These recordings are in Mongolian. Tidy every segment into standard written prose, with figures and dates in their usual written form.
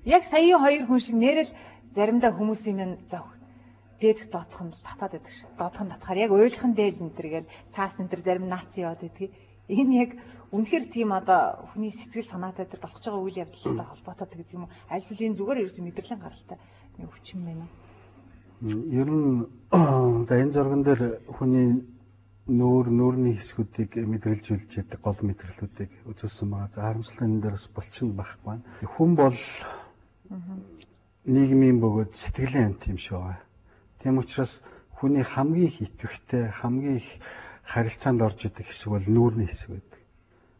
Яг саяын хоёр хүн шиг нэрэл заримдаа хүмүүсийн нь зовх. Дээд доотх нь татаад байдаг шиг. Доотх нь татхаар яг уйлах нь дээл энэ төр гээд цаас энэ төр зарим наац яваад байдгийг. Энэ яг үнэхээр тийм одоо хүний сэтгэл санаатай тэр болох ч байгаа үйл явдлаа холбоотой гэдэг юм уу? Аль хэлийн зүгээр ерөөс мэдрэлийн гаралтай нэг өвчин байна уу? Ер нь энэ зурган дээр хүний нүүрний хэсгүүдийг мэдрэлжүүлж яадаг гол мэдрэлүүдийг үзүүлсэн байгаа. Харамсалтай энэ дээр бас булчин байхгүй байна. Хүн бол нийгмийн бөгөөд сэтгэлийн амт юм шиг байна. Тийм учраас хүний хамгийн хитвэхтэй, хамгийн их харилцаанд орж идэг хэсэг бол нүүрний хэсэг байдаг.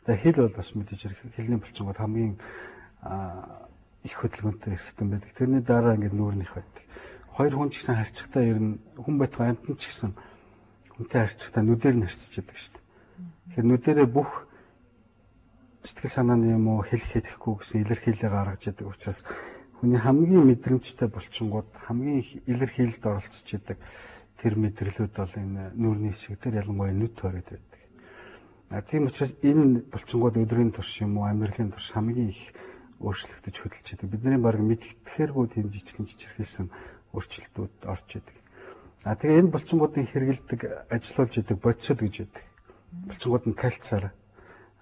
За хэл бол бас мэдээж хэлний булчингууд хамгийн их хөдөлгөөнтэй эрхтэн байдаг. Тэрний дараа ингээд нүүрнийх байдаг. Хоёр хүн ч гэсэн харьцахтаа ер нь хүн байтугай амтан ч гэсэн хүнтэй харьцахтаа нүдээр нь харьцаж яадаг шүү дээ. Тэгэхээр нүдэрээ бүх сэтгэл санааны юм уу хэлэх хэлэхгүй гэсэн илэрхийлэл гаргаж яадаг учраас хүний хамгийн мэдрэмжтэй булчингууд хамгийн их илэрхийлэлд оролцож яадаг тэр мэдрэлүүд бол энэ нүүрний хэсэг дээр ялангуяа нүд тойроод байдаг. Тийм учраас энэ булчингууд өдрийн турш юм уу амьдралын турш хамгийн их өөрчлөгдөж хөдөлж яадаг. Бидний баг мэддэхээргүй тийм жижигэн жижигхэн өөрчлөлтүүд орж идэг. Тэгээ энэ булчингуудыг хэрэгэлдэг, ажиллуулж идэг бодисод гэж байдаг. Булчингууд нь кальцаар.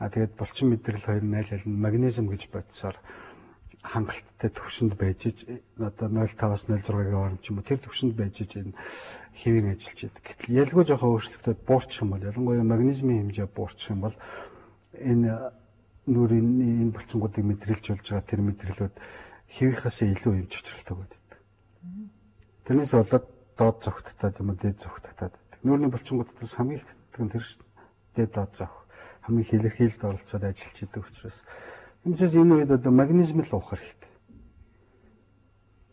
Тэгээд булчин мэдрэл хоёр нь аль аль нь магнезиум гэж бодисоор хангалттай төвшөнд байж одоо 0.5-аас 0.6-гийн хооронд ч юм уу тэр төвшөнд байж энэ хэвийн ажиллаж идэг. Гэтэл ялгүй жоохон өөрчлөлтөд буурчих юм бол ялангуяа магнезиумын хэмжээ буурчих юм бол энэ нүрийн энэ булчингуудыг мэдрэлжүүлж байгаа тэр мэдрэлүүд хэвийнхээс илүү юм чөчрөлтөг байдаг. Тэрнээс болоод доод зогттаад юм уу дээд зогттаад байдаг. Нүүрний булчингуудаас хамгийн их татдаг нь тэр шүү дээ. Дээд доод зог хамгийн их илэрхийлэлд оролцоод ажиллаж идэг учраас эмчээс энэ үед одоо магнезиум л уух хэрэгтэй.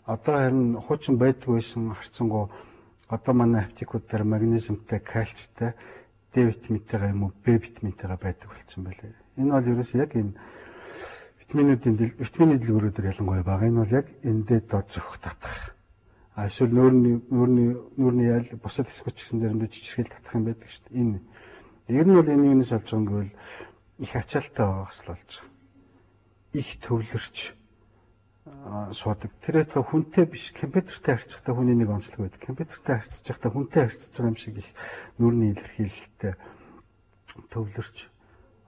Одоо харин хуучин байдгүйсэн харцсангуу одоо манай аптекууд дээр магнезиумтай, кальцтай, Д витаминтайгаа юм уу Б витаминтайгаа байдаг болсон байлээ. Энэ бол ерөөсөө яг энэ витамины дэлгүүрүүдээр ялангуяа байгаа. Энэ бол яг энэ дээд доод зохих татах. Эсвэл нүүрний ял бусад хэсгүүд ч гэсэн заримдаа жижигхэн татах юм байдаг шүү дээ. Энэ ер нь бол энэ юунаас болж байгаа юм гэвэл их ачаалттай байгаас л болж байгаа. Их төвлөрч суудаг. Тэр ихтэй хүнтэй биш, компьютертэй харьцахдаа хүний нэг онцлог байдаг. Компьютертэй харьцаж байхдаа хүнтэй харьцаж байгаа юм шиг их нүүрний илэрхийлэлтэй төвлөрч,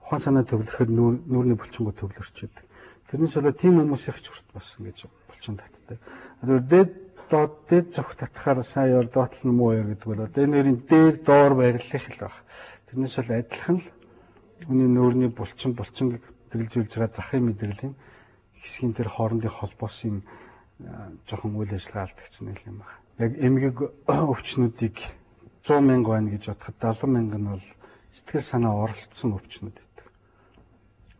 ухаан санаа төвлөрөхөд нүүрний булчингууд төвлөрч байдаг. Тэрнээс болоод тийм хүмүүсийн ч хүрт бас ингэж булчин татдаг. Дээд зогт татахаар сайн ёр доотлол нь муу ёр гэдэг бол одоо энэ нэрийн дээр доор байрлах л баг. Тэрнээс бол адилхан л хүний нүүрний булчин тэгэлжүүлж байгаа захын мэдрэлийн хэсгийн тэр хоорондын холбоосын жоохон үйл ажиллагаа алдагдсан юм байна. Яг эмгэг өвчнүүдийг 100,000 байна гэж бодоход 70,000 нь бол сэтгэл санаа оролцсон өвчнүүд байдаг.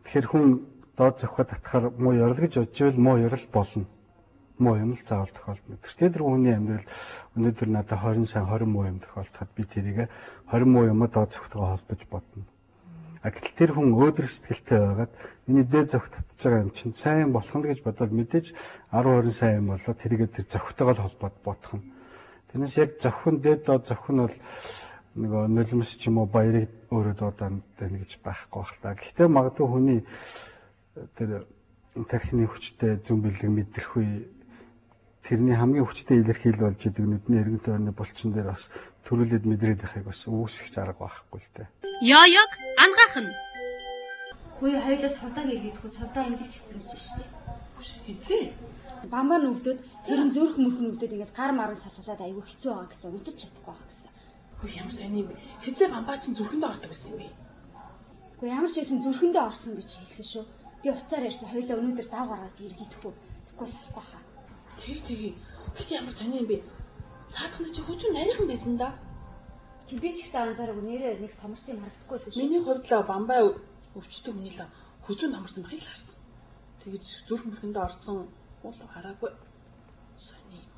Тэгэхээр хүн доод зохиод татахаар муу ёр гэж бодж ивэл муу ёр л болно. Муу юм л заавал тохиолдно. Тэр хүний амьдрал өнөөдөр надад 20 сайн 20 муу юм тохиолдоход би тэрийг 20 муу юм доод зохитойгоо холбож бодно. Гэтэл тэр хүн өөдрөг сэтгэлтэй байгаад миний дээд зохит татж байгаа юм чинь сайн болох нь гэж бодоод мэдээж 10-20 сайн юм болоо тэрийг тэр зохитойгоо холбоод бодох нь. Тэрнээс яг зохин дээд доод зохин бол нөгөө нулимс ч юм уу баярыг өөрөө дуудаад байна гэж байхгүй байх та. Гэхдээ магадгүй хүний тэр тархины хүчтэй зүүн бэлэг мэдрэх үе тэрний хамгийн хүчтэй илэрхийлэл болж идэг нүдний эргэн тойрны булчин дээр бас төрүүлээд мэдрээд байхыг бас үүсгэж арга байхгүй л дээ. Ёёг ангаахан. Хөөе хоёлаас судааг иргэдэхгүй содаа имлэг цэцэн гэж шүү дээ. Хизээ. Бамбар нүвдөд тэрэн зөөрх мөрх нүвдөд ингээд гар маран салуулаад айгүй хэцүү байгаа гэсэн унтаж чадахгүй байгаа гэсэн. Хөөе ямар сони юм бэ? Хизээ бамбаа чинь зүрхэндээ ордог байсан юм бэ? Гэхдээ ямар ч байсан зүрхэндээ орсон гэж хэлсэн шүү. Би уцаар ярьсан хоёлаа өнөөдөр зав гаргаад иргэдэхгүй. Тэгэхгүй болохгүй хаа. Тэг. Гэхдээ ямар сони юм бэ? Цаадхны чи хүчүү нарийнхан байсан да. Тэг би ч гэсэн анзаараагүй нэрээ нэг томорсон юм харагдахгүйсэн шүү. Миний хувьд л бамбаа өвчтөг хүний л хүчүү томорсон байх л харсан. Тэгэж зүрх мөрхөндөө орсон уул хараагүй. Сони юм.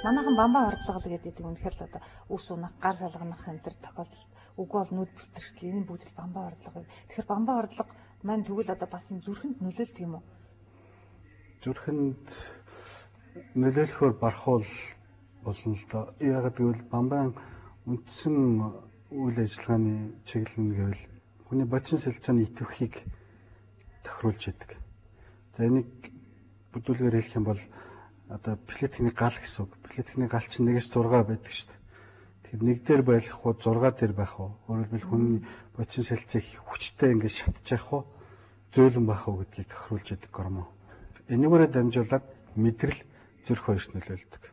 Манайхан бамбаа ордлого гэдэг үнэхээр л одоо үс унах, гар салганах энэ төр тохиолдол үгүй бол нүд бэлтгэл энэ бүгд л бамбаа ордлого. Тэгэхээр бамбаа ордлого маань тэгвэл одоо бас энэ зүрхэнд нөлөөлдөг юм уу? Зүрхэнд нөлөөлөхөөр барахуул болно л доо. Яг гэвэл бамбаан үндсэн үйл ажиллагааны чиглэл нь гэвэл хүний бодис сэлцээний идэвхийг тохируулж яадаг. За энийг бүдүүлгээр хэлэх юм бол одоо плетикний гал гэсэн үг. Плетикний гал чинь 1-6 байдаг шүү дээ. Тэгэхээр нэг дээр байх уу 6 дээр байх уу? Өөрөөр хэлбэл хүний бодис солилцоо их хүчтэй ингээд шатчих уу? Зөөлөн байх уу гэдгийг тохируулж яадаг гормон. Энийгээрээ дамжуулаад мэдрэл зүрх хоёрт нөлөөлдөг.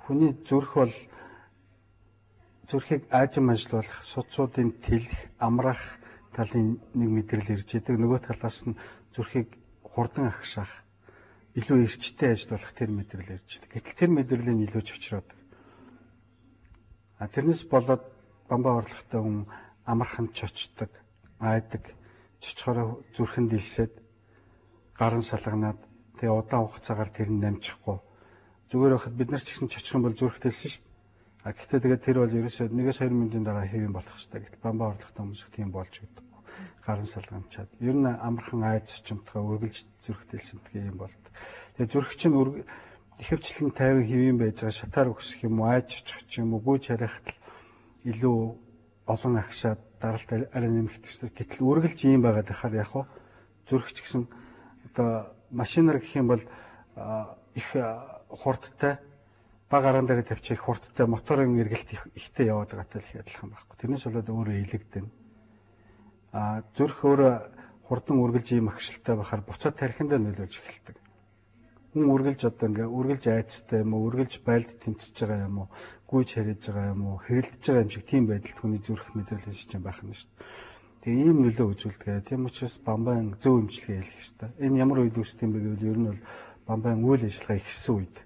Хүний зүрх бол зүрхийг аажим ажиллуулах, судсуудын тэлэх, амраах талын нэг мэдрэл ирж идэг. Нөгөө талаас нь зүрхийг хурдан агшаах, илүү эрчтэй ажиллуулах тэр мэдрэл ирж идэг. Гэтэл тэр мэдрэлийн илүү чочроод. Тэрнээс болоод бамбаа орлоготой хүн амархан чочдог, айдаг, чочхороо зүрхэнд илсээд гарын салганаад тэгээ удаан хугацаагаар тэр нь намжихгүй. Зүгээр байхад бид нар ч гэсэн чочих юм бол зүрхт илсэн шүү дээ. Гэхдээ тэгээд тэр бол ерөөсөө 1-2 минутын дараа хэвэн болох хэрэгтэй. Гэтэл бамбаа орлоготой хүмүүс тийм болж өгдөг. Гарын салганчаад. Ер нь амархан айд цочмтгай үргэлж зүрхт илсэмтгий юм болд. Тэгээд зүрх чинь ихэвчлэн 50 хэвэн байж байгаа шатаар өсөх юм уу, айд чочих ч юм уу, гүйж харихад илүү олон агшаад даралт арай нэмэх төсөл. Гэтэл үргэлж ийм байгаад байхаар яг хуу зүрх ч гэсэн одоо машинаар гэх юм бол их хурдтай баг аран дээр тавьчих их хурдтай моторын эргэлт ихтэй яваад байгаатай л адилхан байхгүй. Тэрнээс болоод өөрөө илэгдэн. Зүрх өөрөө хурдан үргэлж ийм агшилтай байхаар буцаад тархиндаа нөлөөлж эхэлдэг. Хүн үргэлж одоо ингээ үргэлж айцтай юм уу, үргэлж байлд тэмцэж байгаа юм уу, гүйж хариж байгаа юм уу, хэрэлдэж байгаа юм шиг тийм байдалд хүний зүрх мэдрэл систем байх нь шүү дээ. Тэгээ ийм нөлөө үзүүлдэг. Тийм учраас бамбайн зөв эмчилгээ хийх хэрэгтэй. Энэ ямар үед үүсдэг юм бэ гэвэл ер нь бол бамбайн үйл ажиллагаа ихсэн үед,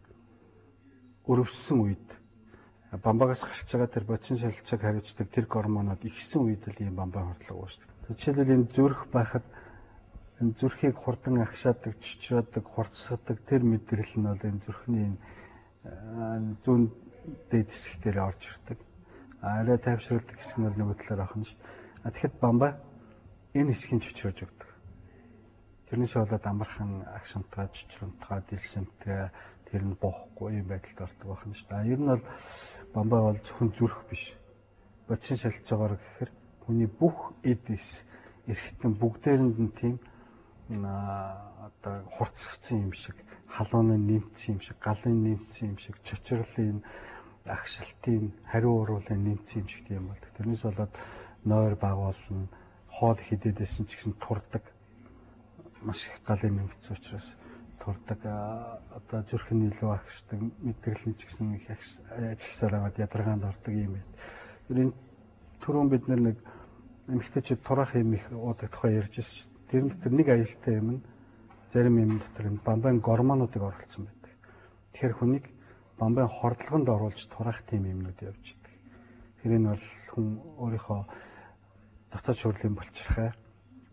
өрөвсөн үед, бамбаагаас гарч байгаа тэр бодис солилцоог хариуцдаг тэр гормонууд ихсэн үед л ийм бамбайн хордлого үүсдэг. Жишээлбэл энэ зүрх байхад энэ зүрхийг хурдан агшаадаг, чичраадаг, хурцсгадаг тэр мэдрэл нь бол энэ зүрхний зүүн дээд хэсэг дээр орж ирдэг. Арай тайвшруулдаг хэсэг нь бол нөгөө талаар авах нь шүү дээ. Тэгэхэд бамбай энэ хэсгийг чичрээж өгдөг. Тэрнээс болоод амархан агшамтгаа, чичрэмтгаа, дэлсэмтгээ тэр нь боохгүй юм байдалд ордог байх нь шүү дээ. Ер нь бол бамбай бол зөвхөн зүрх биш. Бодис солилцоогоор гэхээр хүний бүх эдис эрхтэн бүгдээрэнд нь тийм одоо хурцсгцсан юм шиг, халууны нэмцсэн юм шиг, галын нэмцсэн юм шиг, чочрлын агшилтын хариу уруулын нэмцсэн юм шиг тийм болдог. Тэрнээс болоод нойр багуулна, хоол хидэдэсэн ч гэсэн турдаг. Маш их галын нэмцсэн учраас турдаг. Одоо зүрхэн илүү агшдаг, мэдрэл нь ч гэсэн их ажилласаар аваад ядаргаанд ордог юм байна. Энэ түрүүн бид нэг эмэгтэйчүүд тураах юм их уудаг тухай ярьж байсан шүү дээ. Тэр дотор нэг аюултай юм нь зарим юм дотор энэ бамбайн гормонуудыг оруулсан байдаг. Тэгэхээр хүнийг бамбайн хордлогонд оруулж тураах тийм юмнууд явж идэг. Тэр энэ бол хүн өөрийнхөө дотоод шүүрлийн булчирхай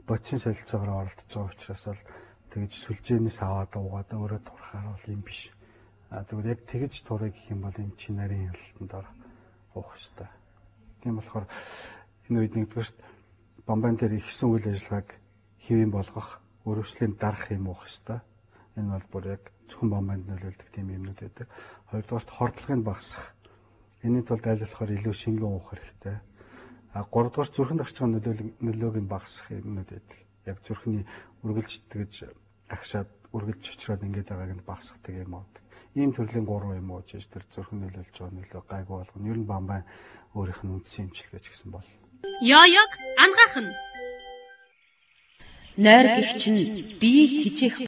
бодис солилцоогоор оролдож байгаа учраас бол тэгж сүлжээнээс аваад уугаад өөрөө турахаар бол юм биш. Тэгвэл яг тэгж турах гэх юм бол энэ чи нарийн ялалтанд ор уух хэрэгтэй. Тийм болохоор энэ үед нэгдүгээрт бамбайн дээр ихсэн үйл ажиллагааг хэвэн болгох, өрөвслийн дарах юм уух хэрэгтэй. Энэ бол бүр яг зөвхөн бамбайнд нөлөөлдөг тийм юмнууд байдаг. Хоёрдугаарт хордлогыг багасгах. Энэний тулд аль болохоор илүү шингэн уух хэрэгтэй. Гуравдугаарт зүрхэнд орж байгаа нөлөөг нь багасгах юмнууд байдаг. Яг зүрхний үргэлж тэгж агшаад, үргэлж чочроод ингэж байгааг нь багасгадаг юм уу. Ийм төрлийн 3 юм уу гэж тэр зүрхэн нөлөөлж байгаа нөлөө гайгүй болгоно. Ер нь бамбайн өөрийнх нь үндсэн эмчилгээч гэсэн бол. Ёёг ангаах нь. Нойр гихч нь биеийг тижээх